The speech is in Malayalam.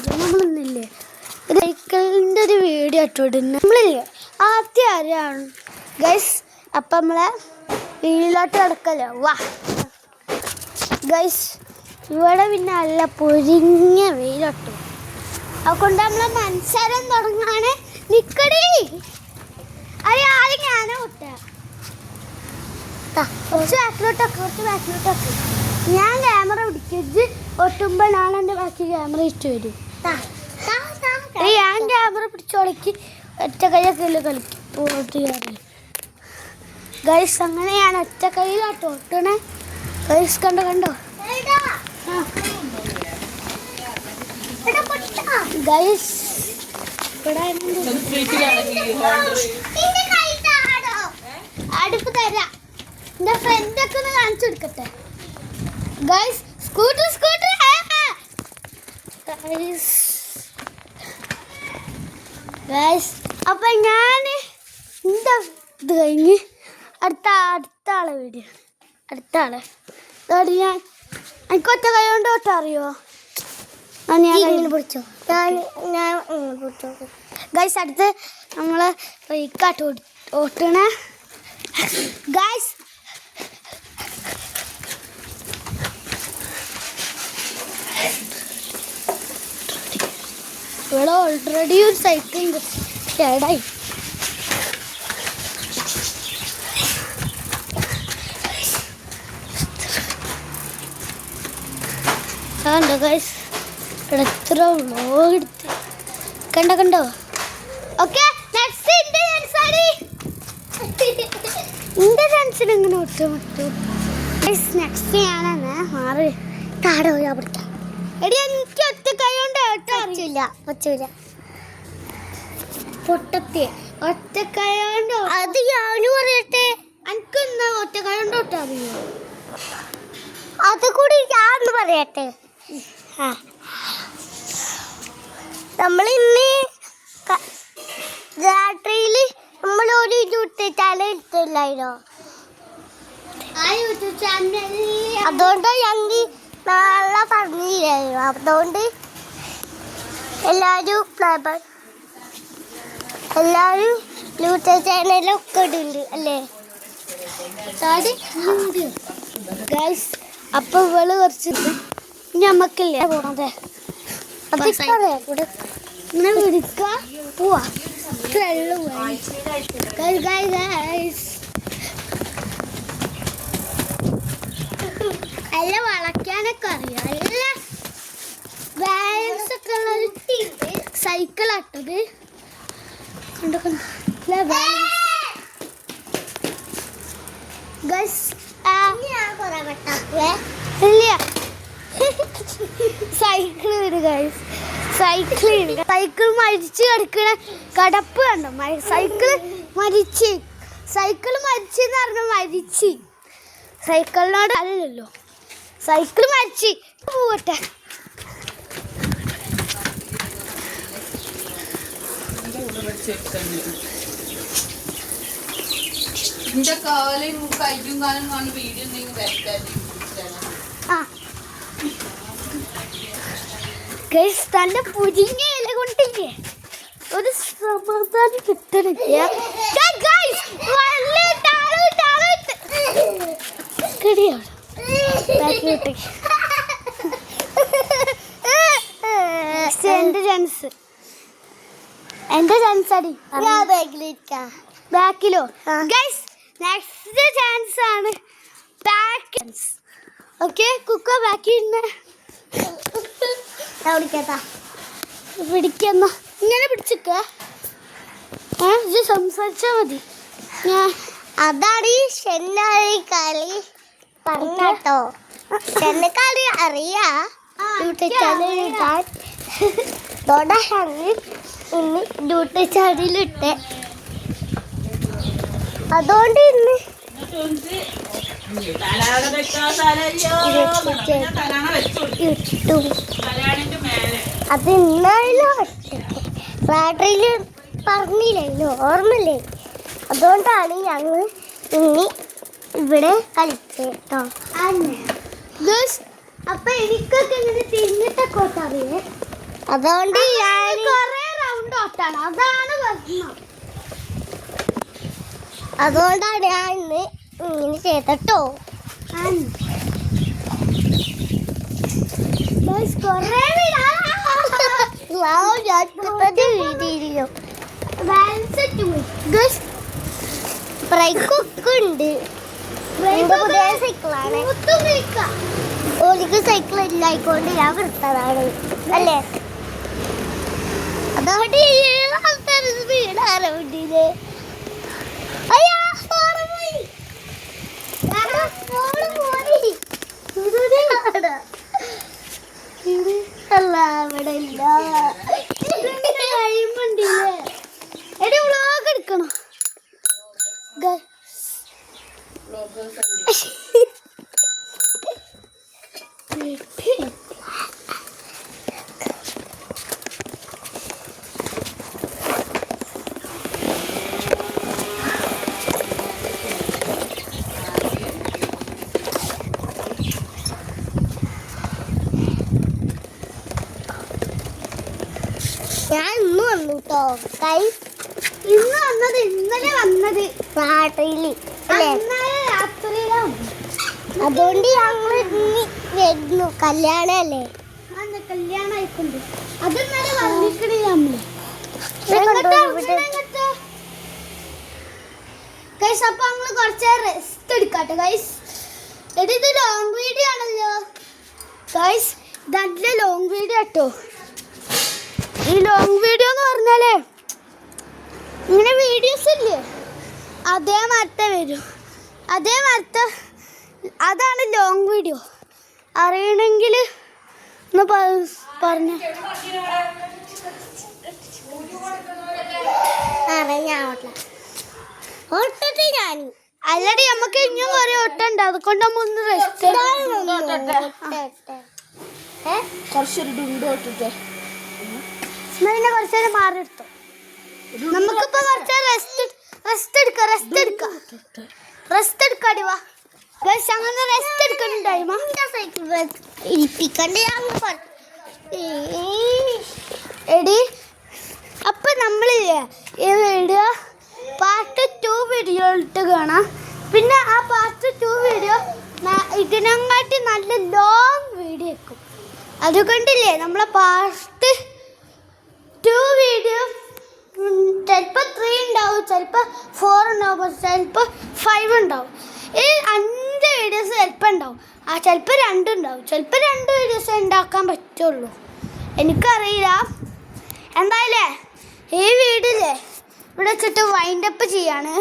നമ്മളിന്നില്ലേ സൈക്കിളിൻ്റെ ഒരു വീഡിയോ ഇട്ടിടുന്നു നമ്മളില്ലേ ആദ്യം ആരാണ് ഗൈസ്. അപ്പം നമ്മളെ വീട്ടിലോട്ട് കിടക്കല്ലോ. വാ ഗൈസ്, ഇവിടെ പിന്നെ നല്ല പൊരിഞ്ഞ വെയിലോട്ടു. അതുകൊണ്ട് നമ്മളെ മത്സരം തുടങ്ങാണ്. നിക്കടി അത് ആദ്യം ഞാനാ വിട്ട കുറച്ച് ബാക്കിലോട്ടൊക്കെ ഞാൻ ക്യാമറ പിടിക്കരുത്. ഒട്ടുമ്പോൾ ഞാൻ എൻ്റെ ബാക്കി ക്യാമറ ഇഷ്ടം വരും. ഞാൻ ക്യാമറ പിടിച്ചോളക്ക് ഒറ്റ കൈയൊക്കെ കളിക്കും ഓട്ട് കയറി. ഗൈസ് അങ്ങനെയാണ് ഒറ്റ കൈയിലോട്ട് ഓട്ടണേ. ഗൈസ് കണ്ടോ ഗൈസ് അടുപ്പ് തരാം. എന്റെ ഫ്രണ്ടൊക്കെ ഒന്ന് കാണിച്ചു കൊടുക്കട്ടെ ഗൈസ്. Scooter guys. അപ്പൊ ഞാൻ എന്താ ഇത് കഴിഞ്ഞ് അടുത്ത ആളെ വീഡിയോ അടുത്ത ആള് ഞാൻ എനിക്ക് ഒറ്റ കൈ കൊണ്ട് ഓട്ടം അറിയോ? പിടിച്ചോ ഞാൻ പിടിച്ചോ ഗൈസ്. അടുത്ത് നമ്മള് റീക്കാട്ട് ഓട്ടണ ഗൈസ്. ഇവിടെ ഓൾറെഡി ഒരു സൈക്കിൾ കേടായി. കണ്ടോ ഗൈസ്, ഇവിടെ എത്ര വ്ലോഗ് എടുത്ത് കണ്ടോ. ഓക്കെ നെക്സ്റ്റ് എൻ്റെ ഫ്രണ്ട്സിന് ഇങ്ങനെ ഒട്ടുമുട്ടു ഗൈസ്. നെക്സ്റ്റ് ഞാനാണ് മാറി താടോ അവിടുത്തെ എടി എനിക്ക് ഒറ്റ കൈ കൊണ്ട് പറ്റൂല പൊട്ടത്തെ ഒറ്റ കൈ കൊണ്ട് അത് ഞാനും പറയട്ടെ. എനിക്ക് എന്നാ ഒറ്റ കൈ കൊണ്ട് ഒട്ട അറിയോ? അത് കൂടി ഞാൻ പറയട്ടെ. നമ്മളിന്ന് രാത്രിയില് നമ്മളൊരു യൂട്യൂബ് ചാനൽ ഇട്ടില്ലായിരുന്നോ? അതുകൊണ്ട് ഞങ്ങൾ നാളെ പറഞ്ഞില്ലായിരുന്നു. അതുകൊണ്ട് എല്ലാവരും യൂട്യൂബ് ചാനലൊക്കെ ഇടുന്നുണ്ട് അല്ലേ ഗൈസ്. അപ്പൊ ഇവള് കുറച്ച് ഞമ്മക്കില്ലേ പോണതെ ഇങ്ങനെ വിളിക്ക പോവാ. അല്ല വളയ്ക്കാനൊക്കെ അറിയാം. അല്ല ബാലൻസ് ഒക്കെ ഉള്ള സൈക്കിളാട്ടത് സൈക്കിൾ വരും ഗൈസ്. സൈക്കിൾ മരിച്ച് കിടക്കണ കടപ്പ് കണ്ടോ? സൈക്കിൾ മരിച്ചെന്ന് പറഞ്ഞ മരിച്ച് സൈക്കിളിനോട് അല്ലല്ലോ. സൈക്കിൾ മരിച്ച് പോവട്ടെ. തന്റെ പുതിയ ഇല കൊണ്ടില്ലേ ഒരു സമാധാനം കിട്ടണില്ല. എന്റെ ചാൻസ് അടി ബാക്കിലോ ഗൈസ്. നെക്സ്റ്റ് ചാൻസ് ആണ് ബാക്ക്. ഓക്കെ കുക്ക ബാക്കി പിടിക്കുന്ന ഇങ്ങനെ പിടിച്ചിക്ക സംസാരിച്ചാ മതി. അതാണ് ഈ കളി പറഞ്ഞോ. ചെന്നക്കളി അറിയാ ഇന്ന് ഡ്യൂട്ടി ചാനലിട്ടെ. അതുകൊണ്ട് ഇന്ന് അത് ഇന്നായാലും ബാറ്ററിയിൽ പറഞ്ഞില്ലല്ലോ, ഓർമ്മയില്ലേ? അതുകൊണ്ടാണ് ഞങ്ങൾ ഇനി ഇവിടെ കളിച്ചേട്ടോ. അപ്പൊ എനിക്കൊക്കെ ഇങ്ങനെ തിന്നിട്ടൊക്കെ അറിയേ. അതുകൊണ്ട് ഞാൻ കൊറേ റൗണ്ട് ഓട്ടാണ്, അതാണ് പ്രശ്നം. അതുകൊണ്ടാണ് ഞാൻ ഇന്ന് ഇങ്ങനെ ചെയ്തട്ടോ. കൊറേ ബ്രേക്കൊക്കെ ഉണ്ട്. പുതിയ സൈക്കിളാണ്. ഓലിക്ക് സൈക്കിൾ ഇല്ലായിക്കൊണ്ട് ഞാൻ എടുത്തതാണ് അല്ലേ. അതുകൊണ്ട് സ്പീഡാണ് വണ്ടിയില്. അല്ല അവിടെ ഇല്ല. എടി വ്ളോഗ് എടുക്കണം. ഞാൻ ഇന്ന് വന്നു കേട്ടോ. ഇന്ന് വന്നത്, ഇന്നലെ വന്നത് രാത്രിയില് അല്ലേ. ഇന്നലെ രാത്രിയിലാണ്. അതുകൊണ്ട് ഞങ്ങൾ ഇന്ന് വരുന്നു. കല്യാണല്ലേ. കല്യാണം ആയിക്കൊണ്ട് അത് ഇന്നലെ വന്നിക്കണില്ല നമ്മള്. ഗൈസ്, അപ്പൊ നമ്മള് കുറച്ച് റെസ്റ്റ് എടുക്കാട്ടെ ഗൈസ്. ഇത് ലോങ് വീഡിയോ ആണല്ലോ ഗൈസ്. നല്ല ലോങ് വീഡിയോ കേട്ടോ. ഈ ലോങ് വീഡിയോ എന്ന് പറഞ്ഞാലേ ഇങ്ങനെ വീഡിയോസ് ഇല്ലേ അതേ മരത്തെ വരും. അതേ മരത്തെ അതാണ് ലോങ് വീഡിയോ. അറിയണമെങ്കിൽ ഒന്ന് പറഞ്ഞ ഞാൻ അല്ലടി നമുക്ക് ഇനിയും കുറെ ഒട്ടുണ്ട്. അതുകൊണ്ട് നമ്മ ഒന്ന് റെസ്റ്റ് കുറച്ചൊരു ഡുണ്ടോട്ടെ. പിന്നെ കുറച്ചേരം മാറി എടുത്തോ. നമുക്കിപ്പോ കുറച്ച് റെസ്റ്റ് എടുക്കാടി. വാ അങ്ങനെ റെസ്റ്റ് എടുക്കണ്ടായി. എടി അപ്പൊ നമ്മളില്ലേ ഈ വീഡിയോ പാർട്ട് 2 വീഡിയോ ഇട്ട് കാണാം. പിന്നെ ആ പാർട്ട് 2 വീഡിയോ ഇതിനെക്കാട്ടി നല്ല ലോങ് വീഡിയോ വെക്കും. അതുകൊണ്ടില്ലേ നമ്മളെ പാർട്ട് 2 വീഡിയോ ചിലപ്പോൾ 3 ഉണ്ടാവും, ചിലപ്പോൾ 4 ഉണ്ടാവും, ചിലപ്പോൾ 5 ഉണ്ടാവും. ഈ 5 വീഡിയോസ് ചിലപ്പോൾ ഉണ്ടാവും. ചിലപ്പോൾ 2 ഉണ്ടാവും. ചിലപ്പോൾ 2 വീഡിയോസ് ഉണ്ടാക്കാൻ പറ്റുള്ളൂ. എനിക്കറിയില്ല. എന്തായാലേ ഈ വീഡിയോയില്ലേ ഇവിടെ വെച്ചിട്ട് വൈൻഡപ്പ് ചെയ്യാണ്.